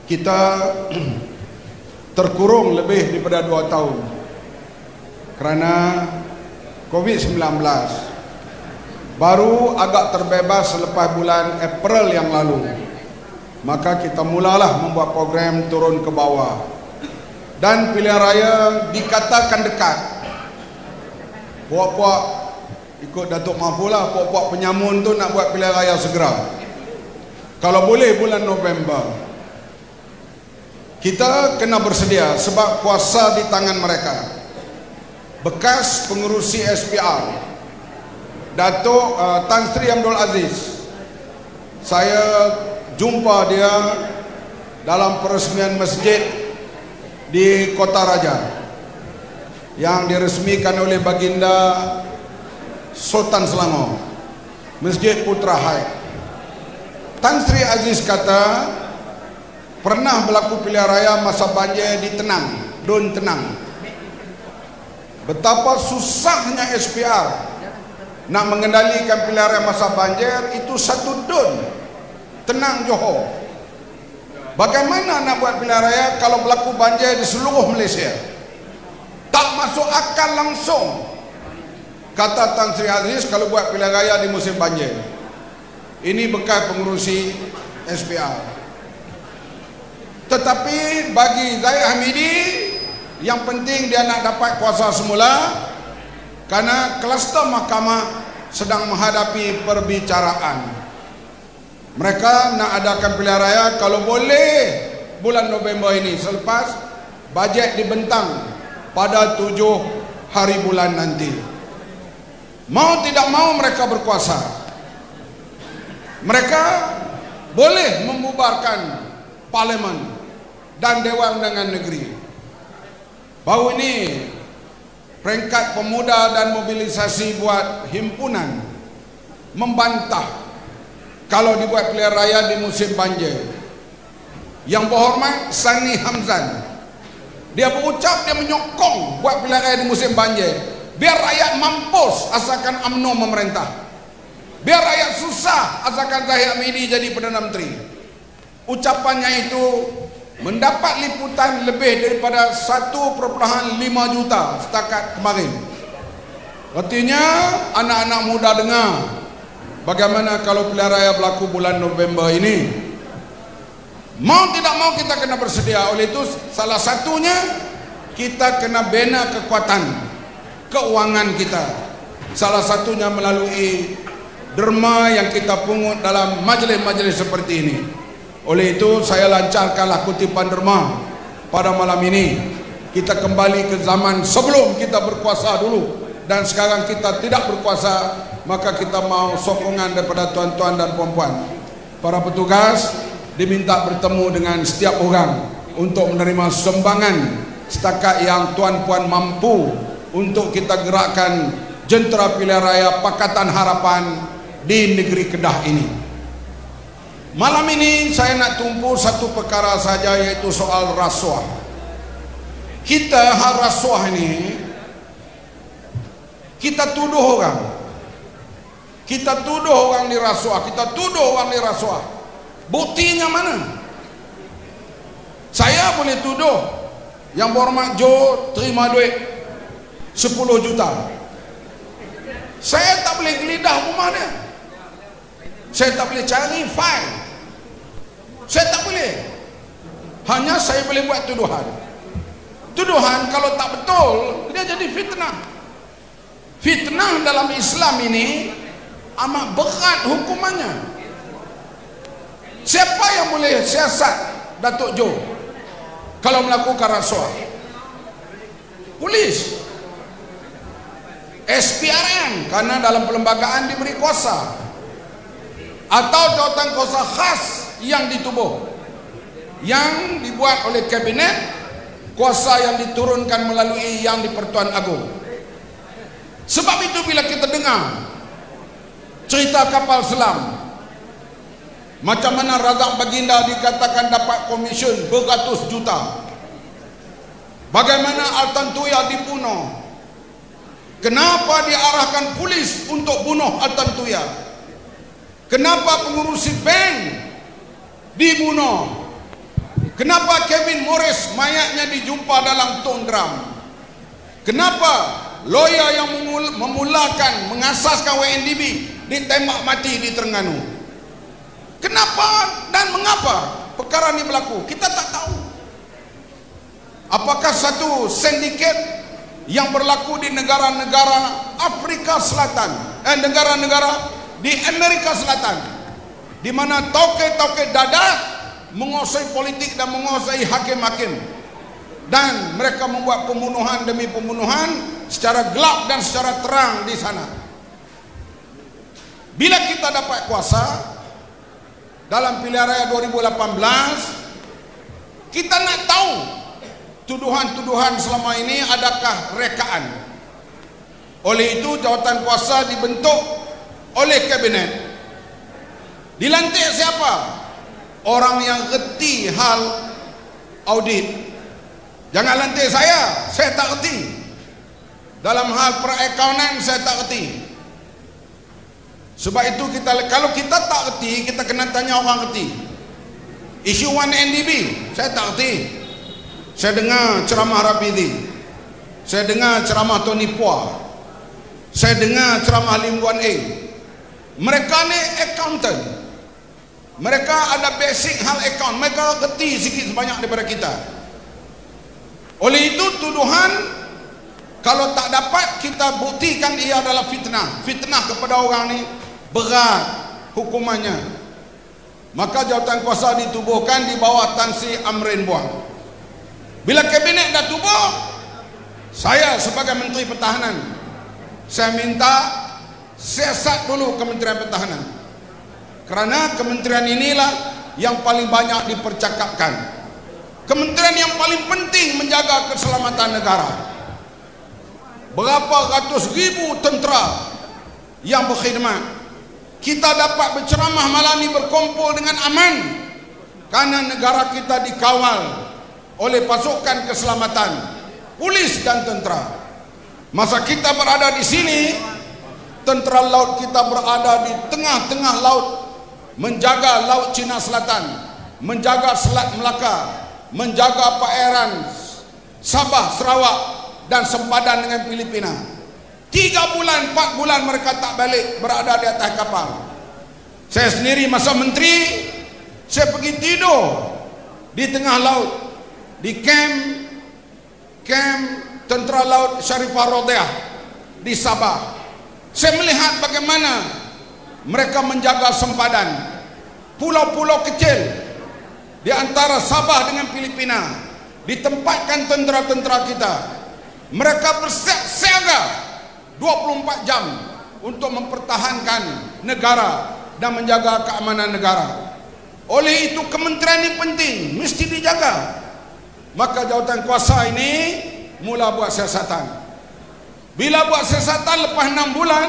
kita terkurung lebih daripada 2 tahun kerana COVID-19. Baru agak terbebas selepas bulan April yang lalu. Maka kita mulalah membuat program turun ke bawah. Dan pilihan raya dikatakan dekat. Puak-puak ikut Datuk Mahfuz lah, puak-puak penyamun tu nak buat pilihan raya segera. Kalau boleh bulan November. Kita kena bersedia sebab kuasa di tangan mereka. Bekas pengerusi SPR Datuk Tan Sri Abdul Aziz, saya jumpa dia dalam peresmian masjid di Kota Raja yang diresmikan oleh Baginda Sultan Selangor, Masjid Putra Haid. Tan Sri Aziz kata pernah berlaku pilihan raya masa banjir di Tenang, Dun Tenang. Betapa susahnya SPR nak mengendalikan pilihan raya masa banjir itu satu dun, Tenang, Johor. Bagaimana nak buat pilihan raya kalau berlaku banjir di seluruh Malaysia? Tak masuk akal langsung. Kata Tan Sri Aziz kalau buat pilihan raya di musim banjir. Ini bekas pengurusi SPR. Tetapi bagi Zahid Hamidi, yang penting dia nak dapat kuasa semula kerana kluster mahkamah sedang menghadapi perbicaraan. Mereka nak adakan pilihan raya kalau boleh bulan November ini selepas bajet dibentang pada 7 hari bulan nanti. Mau tidak mau mereka berkuasa. Mereka boleh membubarkan parlimen dan Dewan Undangan Negeri. Baru ini peringkat pemuda dan mobilisasi buat himpunan membantah kalau dibuat pilihan raya di musim banjir. Yang berhormat Sani Hamzan, dia berucap, dia menyokong buat pilihan raya di musim banjir biar rakyat mampus asalkan UMNO memerintah, biar rakyat susah asalkan Zahid Hamidi jadi Perdana Menteri. Ucapannya itu mendapat liputan lebih daripada 1.5 juta setakat kemarin. Artinya anak-anak muda dengar bagaimana kalau pilihan raya berlaku bulan November ini. Mau tidak mau kita kena bersedia. Oleh itu salah satunya kita kena bina kekuatan keuangan kita. Salah satunya melalui derma yang kita pungut dalam majlis-majlis seperti ini. Oleh itu saya lancarkanlah kutipan derma pada malam ini. Kita kembali ke zaman sebelum kita berkuasa dulu, dan sekarang kita tidak berkuasa, maka kita mau sokongan daripada tuan-tuan dan puan-puan. Para petugas diminta bertemu dengan setiap orang untuk menerima sumbangan setakat yang tuan-puan mampu untuk kita gerakkan jentera pilihan raya Pakatan Harapan di negeri Kedah ini. Malam ini saya nak tumpu satu perkara saja, iaitu soal rasuah. Kita hal rasuah ini kita tuduh orang. Kita tuduh orang dirasuah, kita tuduh orang dirasuah. Buktinya mana? Saya boleh tuduh yang berhormat Joe terima duit 10 juta. Saya tak boleh gelidah rumah dia. Saya tak boleh cari file. Saya tak boleh. Hanya saya boleh buat tuduhan. Tuduhan kalau tak betul, dia jadi fitnah. Fitnah dalam Islam ini amat berat hukumannya. Siapa yang boleh siasat Datuk Jo kalau melakukan rasuah? Polis, SPRM karena dalam perlembagaan diberi kuasa, atau jawatan kuasa khas yang ditubuh, yang dibuat oleh kabinet, kuasa yang diturunkan melalui yang di-Pertuan Agong. Sebab itu bila kita dengar cerita kapal selam, macam mana Razak Baginda dikatakan dapat komisen beratus juta, bagaimana Altan Tuya dibunuh, kenapa diarahkan polis untuk bunuh Altan Tuya, kenapa pengurusi bank dibunuh, Kenapa Kevin Morris mayatnya dijumpa dalam tong drum? Kenapa lawyer yang memulakan, mengasaskan WNDB ditembak mati di Terengganu? Kenapa dan mengapa perkara ini berlaku? Kita tak tahu. Apakah satu sindiket yang berlaku di negara-negara Afrika Selatan, negara-negara di Amerika Selatan, di mana tauke-tauke dadah menguasai politik dan menguasai hakim-hakim, dan mereka membuat pembunuhan demi pembunuhan secara gelap dan secara terang di sana. Bila kita dapat kuasa dalam pilihan raya 2018, kita nak tahu tuduhan-tuduhan selama ini adakah rekaan. Oleh itu jawatan kuasa dibentuk oleh kabinet. Dilantik siapa? Orang yang reti hal audit. Jangan lantik saya tak reti. Dalam hal perakaunan saya tak reti. Sebab itu kalau kita tak reti, kita kena tanya orang reti. Isu 1NDB saya tak reti. Saya dengar ceramah Rapidi, saya dengar ceramah Tony Pua, saya dengar ceramah Lim Guan Eng. Mereka ni accountant, mereka ada basic hal account, mereka reti sikit sebanyak daripada kita. Oleh itu tuduhan kalau tak dapat kita buktikan ia adalah fitnah. Fitnah kepada orang ni berat hukumannya. Maka jawatan kuasa ditubuhkan di bawah Tan Sri Amrin Buang. Bila kabinet dah tubuh, saya sebagai Menteri Pertahanan, saya minta siasat dulu Kementerian Pertahanan. Kerana kementerian inilah yang paling banyak dipercakapkan. Kementerian yang paling penting menjaga keselamatan negara. Berapa ratus ribu tentera yang berkhidmat. Kita dapat berceramah malam ini berkumpul dengan aman karena negara kita dikawal oleh pasukan keselamatan, polis dan tentera. Masa kita berada di sini, tentera laut kita berada di tengah-tengah laut, menjaga Laut Cina Selatan, menjaga Selat Melaka, menjaga perairan Sabah, Sarawak dan sempadan dengan Filipina. 3 bulan, 4 bulan mereka tak balik, berada di atas kapal. Saya sendiri masa menteri, saya pergi tidur di tengah laut, di kamp Tentera Laut Sharifah Rodiah di Sabah. Saya melihat bagaimana mereka menjaga sempadan pulau-pulau kecil di antara Sabah dengan Filipina. Ditempatkan tentera-tentera kita. Mereka bersiaga 24 jam untuk mempertahankan negara dan menjaga keamanan negara. Oleh itu kementerian ini penting, mesti dijaga. Maka jawatan kuasa ini mula buat siasatan. Bila buat siasatan, lepas 6 bulan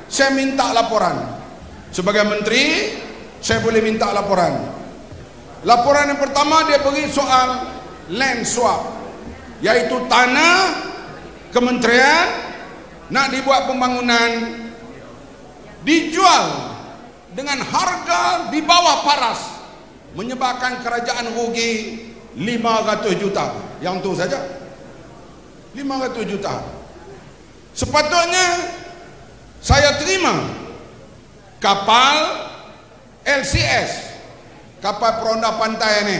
saya minta laporan. Sebagai menteri, saya boleh minta laporan. Laporan yang pertama dia beri soal land swap, yaitu tanah kementerian nak dibuat pembangunan dijual dengan harga di bawah paras, menyebabkan kerajaan rugi 500 juta. Yang tu saja 500 juta. Sepatutnya saya terima kapal LCS, kapal peronda pantai ini,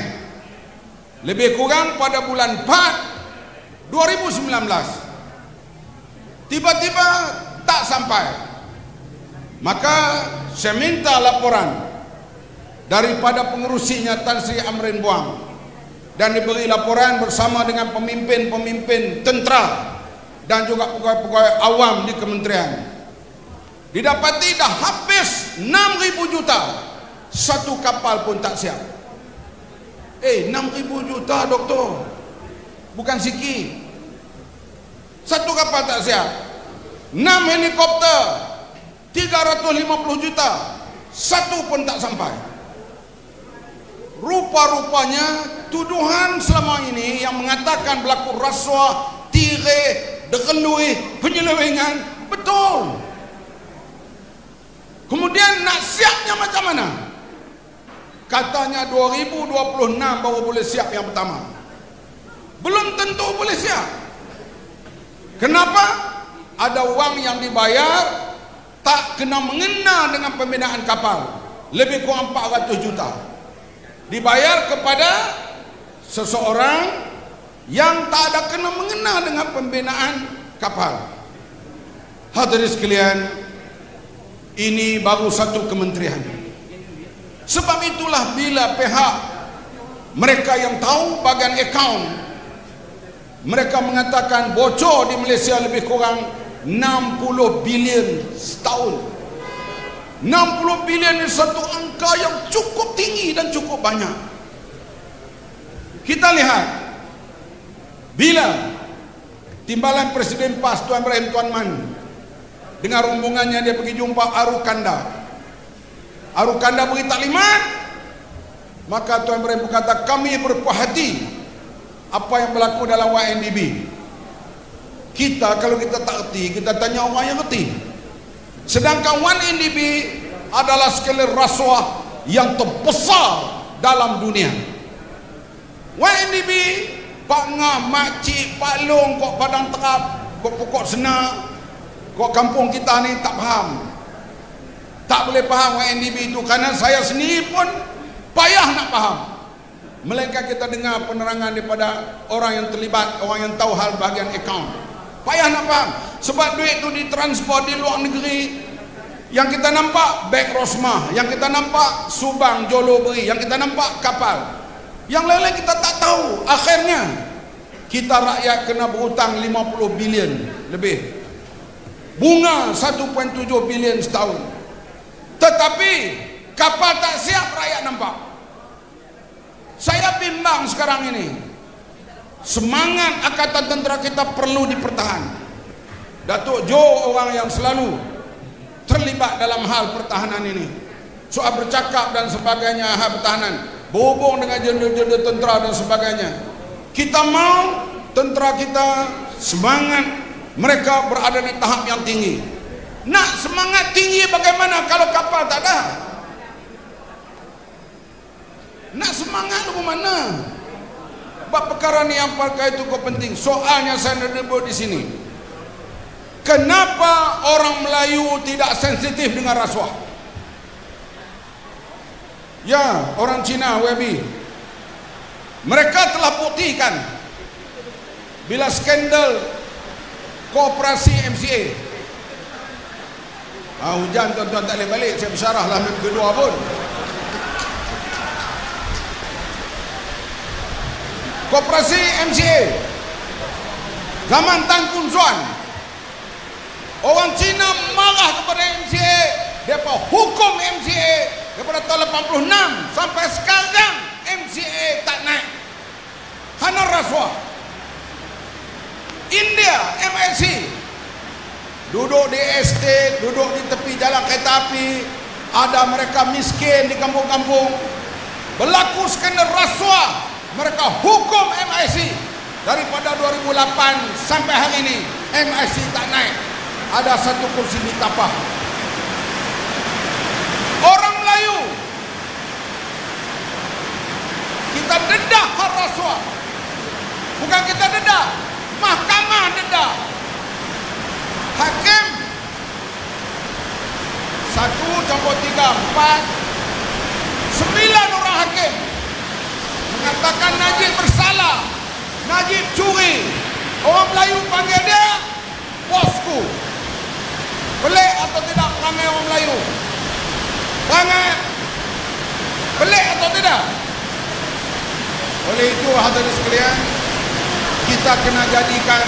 lebih kurang pada bulan 4 2019. Tiba-tiba tak sampai. Maka saya minta laporan daripada pengerusinya Tan Sri Amrin Buang, dan diberi laporan bersama dengan pemimpin-pemimpin tentera dan juga pegawai-pegawai awam di kementerian. Didapati dah habis 6,000 juta, satu kapal pun tak siap. 6,000 juta doktor, bukan sikit. Satu kapal tak siap. 6 helikopter 350 juta, satu pun tak sampai. Rupa-rupanya tuduhan selama ini yang mengatakan berlaku rasuah, tireh, derelui, penyelewengan betul. Kemudian nak siapnya macam mana? Katanya 2026 baru boleh siap yang pertama. Belum tentu boleh siap. Kenapa? Ada wang yang dibayar tak kena mengena dengan pembinaan kapal. Lebih kurang 400 juta. Dibayar kepada seseorang yang tak ada kena mengena dengan pembinaan kapal. Hadirin sekalian, ini baru satu kementerian. Sebab itulah bila pihak mereka yang tahu bagian akaun, mereka mengatakan bocor di Malaysia lebih kurang 60 bilion setahun. 60 bilion ini satu angka yang cukup tinggi dan cukup banyak. Kita lihat bila timbalan Presiden PAS Tuan Ibrahim Tuan Man dengan rombongannya dia pergi jumpa Arukanda. Arukanda beri taklimat, maka Tuan Ibrahim berkata, kami berpuas hati apa yang berlaku dalam YNDB. Kita kalau kita tak erti, kita tanya orang yang erti. Sedangkan YNDB adalah skala rasuah yang terbesar dalam dunia. YNDB Pak Ngah, Makcik, Pak Long, kok Padang Terap, kok Pokok Senar, kok kampung kita ni tak faham. Tak boleh faham YNDB itu, karena saya sendiri pun payah nak faham. Melainkan kita dengar penerangan daripada orang yang terlibat, orang yang tahu hal bahagian akaun. Payah nak faham. Sebab duit itu ditransport di luar negeri. Yang kita nampak beg Rosmah, yang kita nampak Subang, Jolo Beri, yang kita nampak kapal. Yang lain-lain kita tak tahu. Akhirnya kita rakyat kena berhutang 50 bilion lebih. Bunga 1.7 bilion setahun. Tetapi kapal tak siap, rakyat nampak. Saya bimbang sekarang ini. Semangat Angkatan Tentera kita perlu dipertahankan. Datuk Jo orang yang selalu terlibat dalam hal pertahanan ini. Soal bercakap dan sebagainya, hal pertahanan, berhubung dengan jenderal-jenderal tentera dan sebagainya. Kita mau tentera kita semangat mereka berada di tahap yang tinggi. Nak semangat tinggi bagaimana kalau kapal tak ada? Nak semangat lu mana? Sebab perkara ni yang pakai itu kau penting. Soalnya saya nak sebut di sini. Kenapa orang Melayu tidak sensitif dengan rasuah? Ya, orang Cina, WB. Mereka telah buktikan bila skandal koperasi MCA. Hujan tuan-tuan tak boleh balik, saya bersyarah lah minggu kedua pun. Koperasi MCA zaman Tan Kun Chuan, orang Cina marah kepada MCA, mereka hukum MCA daripada tahun 86 sampai sekarang MCA tak naik kerana rasuah. India, MIC duduk di estate, duduk di tepi jalan kereta api, ada mereka miskin di kampung-kampung, berlaku skandal rasuah, mereka hukum MIC. Daripada 2008 sampai hari ini MIC tak naik, ada satu kursi ditapah. Orang Melayu kita dedah hal rasuah, bukan kita dedah, mahkamah dedah. Hakim 1 campur 3, 4, 9 orang hakim mengatakan Najib bersalah, Najib curi. Orang Melayu panggil dia bosku. Pelik atau tidak perangai orang Melayu? Perangai pelik atau tidak? Oleh itu hadirin sekalian, kita kena jadikan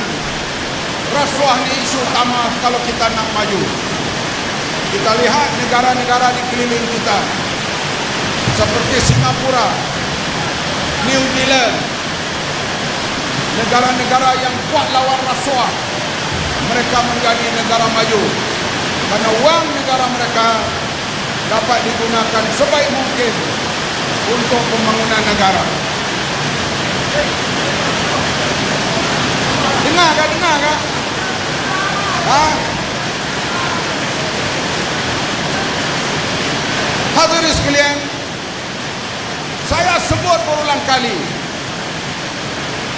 rasuah ni isu utama kalau kita nak maju. Kita lihat negara-negara di keliling kita seperti Singapura, New Zealand, negara-negara yang kuat lawan rasuah, mereka menjadi negara maju karena wang negara mereka dapat digunakan sebaik mungkin untuk pembangunan negara. Dengar kan? Hadirin sekalian, Saya sebut berulang kali,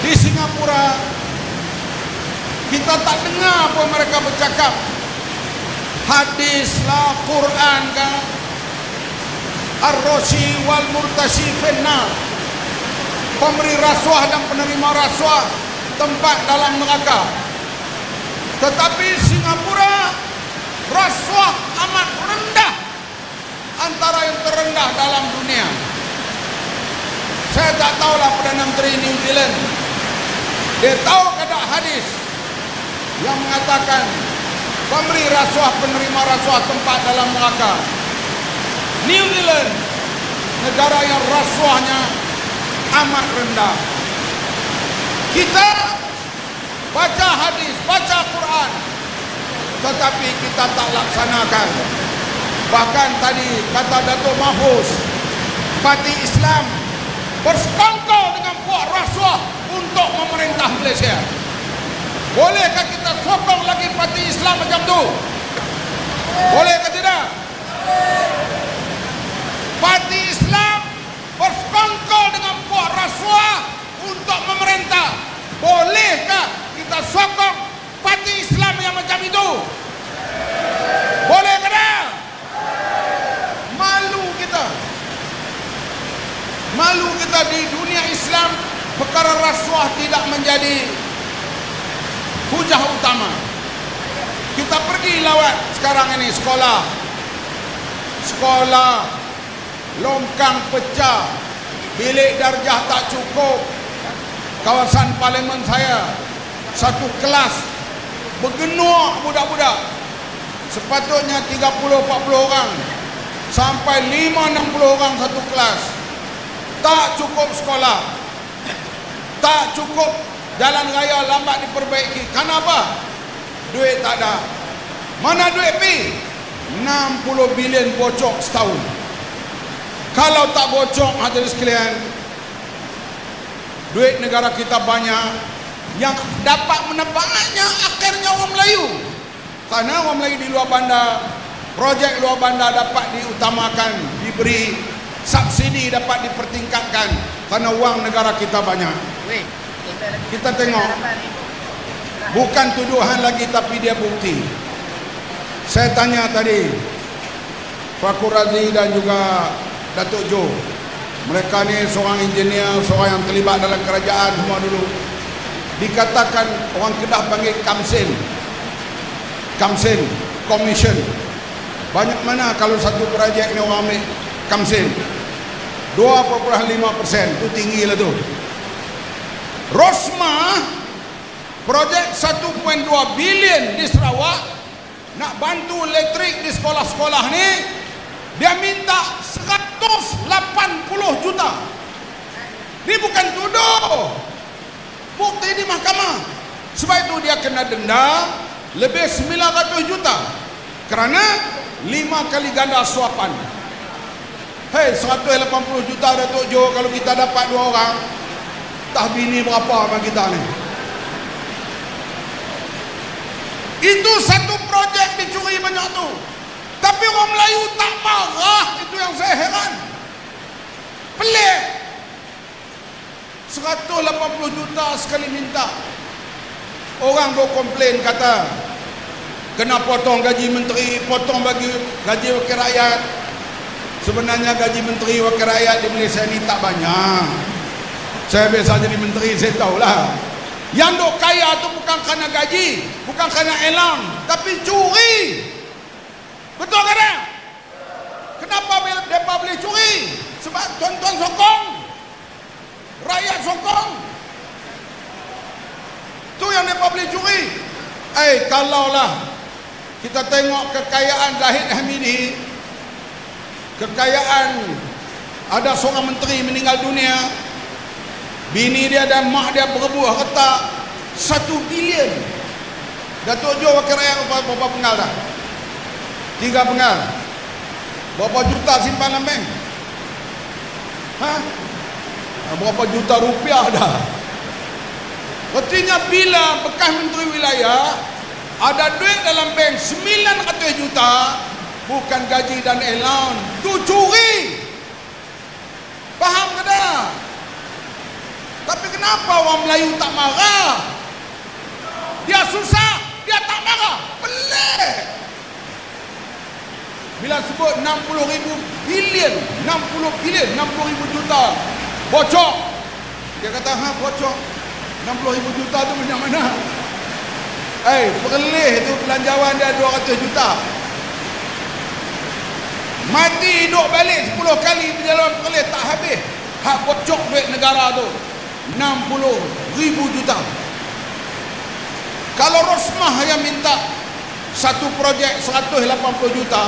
di Singapura kita tak dengar pun mereka bercakap hadis lah, Quran kan, ar-rashi wal murtashi finnar, pemberi rasuah dan penerima rasuah tempat dalam neraka. Tetapi Singapura rasuah amat rendah, antara yang terendah dalam dunia. Saya tak tahulah Perdana Menteri New Zealand dia tahu keadaan hadis yang mengatakan pemberi rasuah penerima rasuah tempat dalam neraka. New Zealand negara yang rasuahnya amat rendah. Kita baca hadis, baca Quran, tetapi kita tak laksanakan. Bahkan tadi kata Datuk Mahfuz, parti Islam bersekongkol dengan puak rasuah untuk memerintah Malaysia. Bolehkah kita sokong lagi parti Islam macam tu? Boleh ke tidak? Parti Islam bersekongkol dengan puak rasuah untuk memerintah. Bolehkah kita sokong parti Islam yang macam itu? Boleh ke tidak? Malu kita. Malu kita di dunia Islam, perkara rasuah tidak menjadi hujah utama. Kita pergi lawat sekarang ini sekolah, longkang pecah, bilik darjah tak cukup. Kawasan parlimen saya, satu kelas bergenuak budak-budak, sepatutnya 30-40 orang, sampai 5-60 orang satu kelas. Tak cukup sekolah, tak cukup jalan raya lambat diperbaiki. Kenapa? Duit tak ada. Mana duit pi? 60 bilion bocor setahun. Kalau tak bocor, hadirin sekalian, duit negara kita banyak, yang dapat menebaknya akhirnya orang Melayu. Karena orang Melayu di luar bandar, projek luar bandar dapat diutamakan, diberi subsidi, dapat dipertingkatkan karena wang negara kita banyak. Kita tengok, bukan tuduhan lagi tapi dia bukti. Saya tanya tadi Fakhur Razi dan juga Datuk Jo, mereka ni seorang engineer, seorang yang terlibat dalam kerajaan semua dulu. Dikatakan orang Kedah panggil Kamsen, Commission. Banyak mana kalau satu projek ni orang ambil Kamsen? 2.5%, tu tinggi lah tu. Rosma, projek 1.2 bilion di Sarawak, nak bantu elektrik di sekolah-sekolah ni, dia minta 180 juta. Ini bukan tuduh, bukti di mahkamah. Sebab itu dia kena denda lebih 900 juta kerana 5 kali ganda suapan. Hei, 180 juta Datuk Jo, kalau kita dapat 2 orang, tak bini berapa sama kita ni. Itu satu projek dicuri banyak tu. Tapi orang Melayu tak marah, itu yang saya heran. Pelik. 180 juta sekali minta. Orang duk komplain kata kena potong gaji menteri, potong bagi gaji wakil rakyat. Sebenarnya gaji menteri wakil rakyat di Malaysia ni tak banyak. Saya biasa jadi menteri, saya tahulah. Yang duk kaya tu bukan kerana gaji, bukan kerana elang, tapi curi. Betul ke tak? Kenapa mereka boleh curi? Sebab tuan-tuan sokong, rakyat sokong. Tu yang mereka boleh curi. Kalaulah kita tengok kekayaan Zahid Hamidi, kekayaan, ada seorang menteri meninggal dunia, bini dia dan mak dia berebut harta 1 bilion. Datuk Jo wakil rakyat berapa penggal dah? 3 penggal. Berapa juta simpan dalam bank? Berapa juta rupiah dah? Artinya bila bekas menteri wilayah ada duit dalam bank 900 juta, bukan gaji dan allowance, tu curi. Faham ke tak? Tapi kenapa orang Melayu tak marah? Dia susah, dia tak marah. Pelik. Bila sebut 60,000 bilion, 60 ribu juta bocor, dia kata, bocor 60,000 juta tu banyak mana? Perleh tu belanjawan dia 200 juta. Mati hidup balik 10 kali berjalan perleh tak habis. Hak bocor duit negara tu 60,000 juta. Kalau Rosmah yang minta satu projek 180 juta,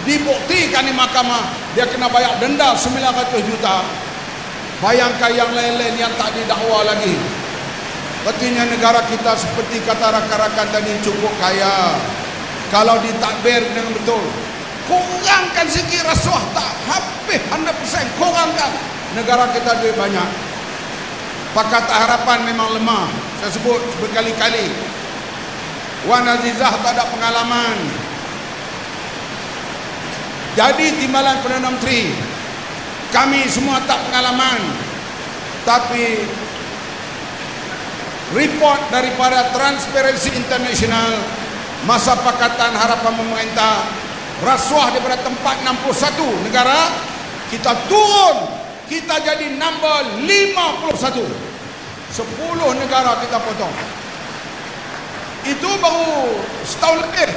dibuktikan di mahkamah, dia kena bayar denda 900 juta. Bayangkan yang lain-lain yang tak didakwa lagi. Artinya negara kita seperti kata rakan-rakan tadi cukup kaya. Kalau ditadbir dengan betul, kurangkan sikit rasuah, tak habis 100%, kurangkan. Negara kita duit banyak. Pakatan Harapan memang lemah. Saya sebut berkali-kali. Wan Azizah tak ada pengalaman. Jadi timbalan Perdana Menteri, kami semua tak pengalaman. Tapi report daripada Transparency International, masa Pakatan Harapan memerintah, rasuah daripada tempat 61 negara, kita turun. Kita jadi nombor 51. 10 negara kita potong. Itu baru setahun lebih.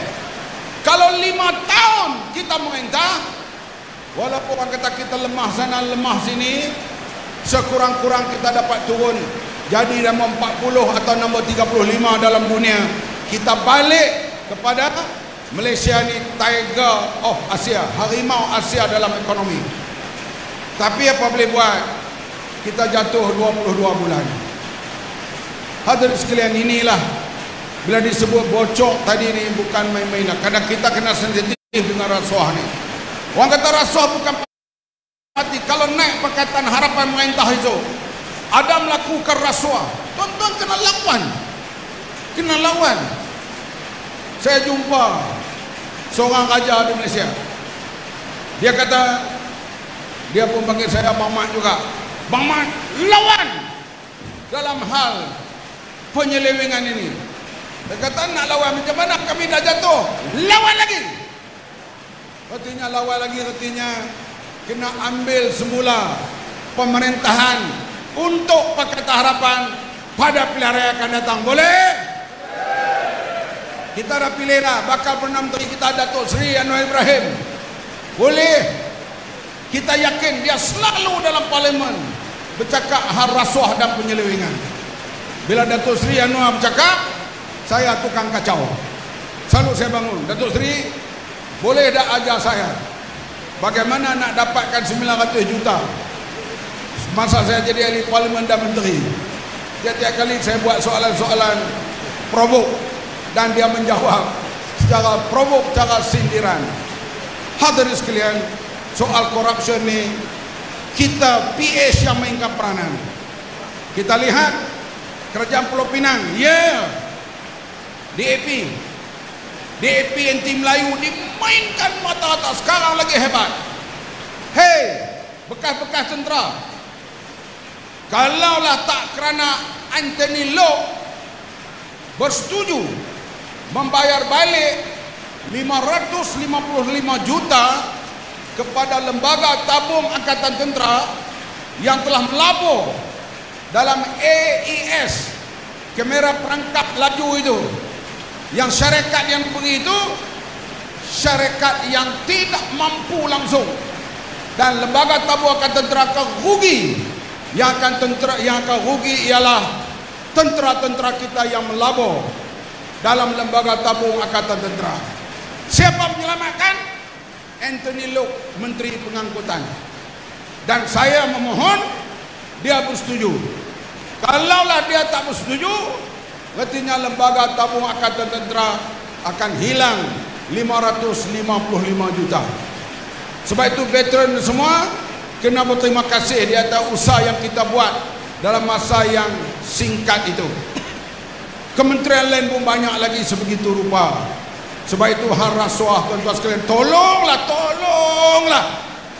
Kalau 5 tahun kita merintah, walaupun orang kata kita lemah sana lemah sini, sekurang-kurang kita dapat turun jadi nombor 40 atau nombor 35 dalam dunia. Kita balik kepada Malaysia ni tiger of Asia, harimau Asia dalam ekonomi. Tapi apa boleh buat? Kita jatuh 22 bulan. Hadirin sekalian, inilah bila disebut bocor tadi ni bukan main-main. Kadang kita kena sensitif dengan rasuah ni. Orang kata rasuah bukan mati. Kalau naik Pakatan Harapan merintah itu, ada melakukan rasuah, tuan-tuan kena lawan. Kena lawan. Saya jumpa seorang raja di Malaysia. Dia kata, dia pun panggil saya Bang Mat juga. Bang Mat, lawan dalam hal penyelewengan ini. Dia kata, nak lawan macam mana? Kami dah jatuh. Lawan lagi. Artinya lawan lagi, artinya kena ambil semula pemerintahan untuk Pakatan Harapan pada pilihan raya akan datang. Boleh? Kita dah pilih dah. Bakal Perdana Menteri kita Datuk Seri Anwar Ibrahim. Boleh? Kita yakin dia selalu dalam parlimen bercakap hal rasuah dan penyelewengan. Bila Datuk Seri Anwar bercakap, saya tukang kacau. Selalu saya bangun, Datuk Seri, boleh tak ajar saya bagaimana nak dapatkan 900 juta masa saya jadi ahli parlimen dan menteri. Tiap-tiap kali saya buat soalan-soalan provok dan dia menjawab secara provok, secara sindiran. Hadirin sekalian, soal corruption ni kita PH yang mainkan peranan. Kita lihat kerajaan Pulau Pinang, DAP anti Melayu dimainkan mata-mata, sekarang lagi hebat. Bekas-bekas tentera, kalaulah tak kerana Anthony Loke bersetuju membayar balik 555 juta kepada lembaga tabung Angkatan Tentera yang telah melabur dalam AES, kamera perangkap laju itu, yang syarikat yang diberi itu syarikat yang tidak mampu langsung, dan lembaga tabung Angkatan Tentera akan rugi. Yang akan rugi ialah tentera-tentera kita yang melabur dalam lembaga tabung Angkatan Tentera. Siapa menyelamatkan? Anthony Loke, Menteri Pengangkutan. Dan saya memohon dia bersetuju. Kalaulah dia tak bersetuju, artinya lembaga tabung Angkatan Tentera akan hilang 555 juta. Sebab itu veteran semua kena berterima kasih di atas usaha yang kita buat dalam masa yang singkat itu. Kementerian lain pun banyak lagi sebegitu rupa. Sebab itu hal rasuah, tuan-tuan sekalian, tolonglah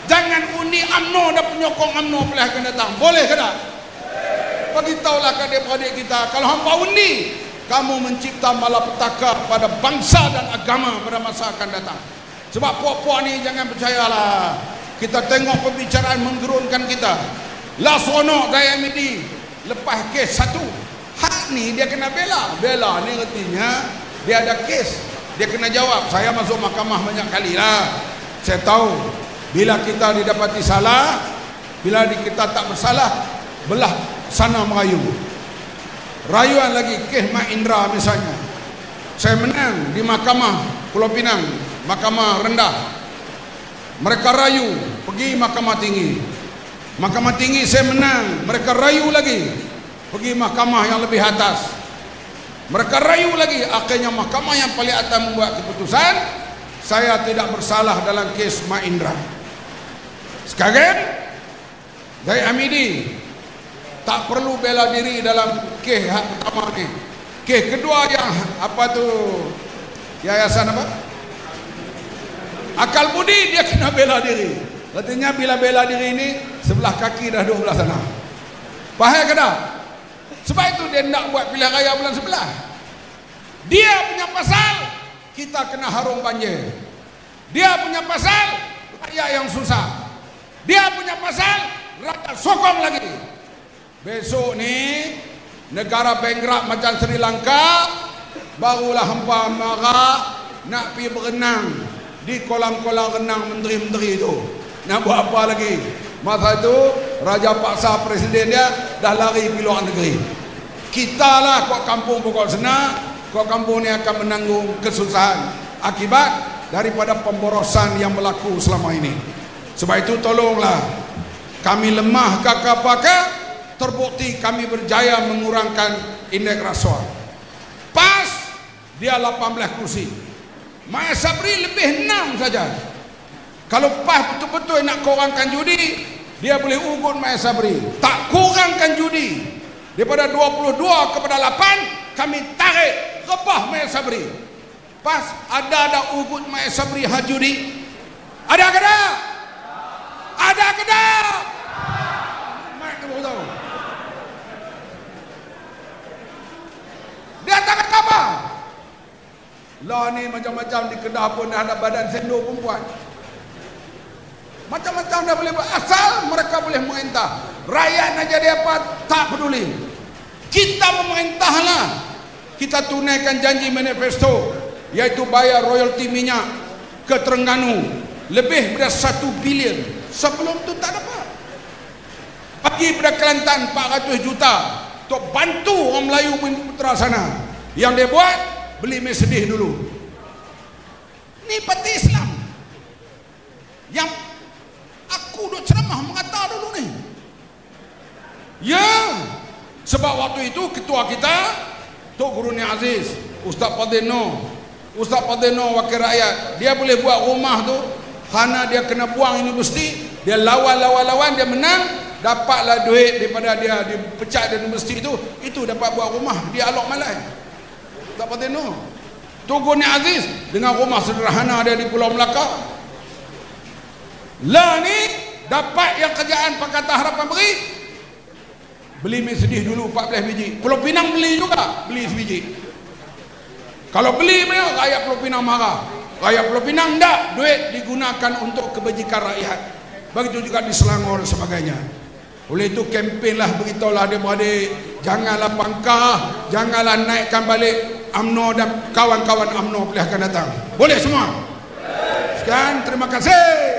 Jangan undi UMNO dan penyokong UMNO pilihan akan datang. Boleh ke tak? Beritahulah ke adik-beradik kita, kalau hampa undi, kamu mencipta malapetaka pada bangsa dan agama pada masa akan datang. Sebab puak-puak ni jangan percayalah. Kita tengok pembicaraan menggerunkan kita. Lah seronok Zahid Hamidi lepas kes satu. Hak ni dia kena bela. Bela ni artinya dia ada kes, dia kena jawab. Saya masuk mahkamah banyak kali lah. Saya tahu bila kita didapati salah, bila kita tak bersalah, belah sana merayu. Rayuan lagi kes Mak Indra misalnya. Saya menang di mahkamah Pulau Pinang, mahkamah rendah. Mereka rayu pergi mahkamah tinggi. Mahkamah tinggi saya menang, mereka rayu lagi pergi mahkamah yang lebih atas. Mereka rayu lagi, akhirnya mahkamah yang paling atas membuat keputusan saya tidak bersalah dalam kes Mak Indra. Sekarang Zahid Hamidi tak perlu bela diri dalam kes pertama ni. Kes kedua yang apa tu, yayasan apa, Akal Budi, dia kena bela diri. Artinya bila bela diri ini sebelah kaki dah 12 sana. Faham ke tak? Sebab itu dia nak buat pilihan raya bulan 11. Dia punya pasal kita kena harung banjir. Dia punya pasal rakyat yang susah. Dia punya pasal rakyat sokong lagi. Besok ni negara bankrupt macam Sri Lanka, barulah hampa marah nak pergi berenang di kolam-kolam renang menteri-menteri itu. Nak buat apa lagi? Masa itu raja paksa presiden dia dah lari pergi luar negeri. Kita lah kok kampung pokok senar, kok kampung ni akan menanggung kesusahan akibat daripada pemborosan yang berlaku selama ini. Sebab itu tolonglah, kami lemah kakak-pakak, terbukti kami berjaya mengurangkan indeks rasuah. PAS dia 18 kursi, Mak Sabri lebih 6 saja. Kalau PAS betul-betul nak kurangkan judi, dia boleh ugut Mak Sabri. Tak kurangkan judi daripada 22 kepada 8, kami tarik rebah Mak Sabri. PAS ada ugut Mak Sabri hajudi? Ada ke tak? Ada ke tak? Mak tu tahu. Dia tak kata apa. Lah ni macam-macam di Kedah pun dah ada badan sendok perempuan. Macam-macam dah boleh buat. Asal mereka boleh merintah. Rakyat nak jadi apa tak peduli. Kita memerintahlah. Kita tunaikan janji manifesto, iaitu bayar royalti minyak ke Terengganu lebih daripada 1 bilion. Sebelum tu tak dapat. Pergi pada Kelantan 400 juta untuk bantu orang Melayu Putra sana. Yang dia buat, beli Mercedes dulu. Ni parti Islam yang aku duk ceramah mengata dulu ni. Ya, sebab waktu itu ketua kita Tok Guru Ni Aziz, Ustaz Padeno wakil rakyat, dia boleh buat rumah tu kerana dia kena buang universiti. Dia lawan, dia menang, dapatlah duit daripada dia dipecat dari universiti itu dapat buat rumah di Alok Malai. Tak patut no. Tok Ni Aziz dengan rumah sederhana dia di Pulau Melaka. Lah ni dapat yang kerjaan Pakatan Harapan beri, beli Mercedes dulu 14 biji. Pulau Pinang beli juga, beli sebiji. Kalau beli mana rakyat Pulau Pinang marah. Rakyat Pulau Pinang tak, duit digunakan untuk kebajikan rakyat. Begitu juga di Selangor dan sebagainya. Oleh itu kempenlah, beritahulah adik-beradik, janganlah pangkah, janganlah naikkan balik UMNO dan kawan-kawan UMNO pilihan akan datang. Boleh semua? Sekian, terima kasih.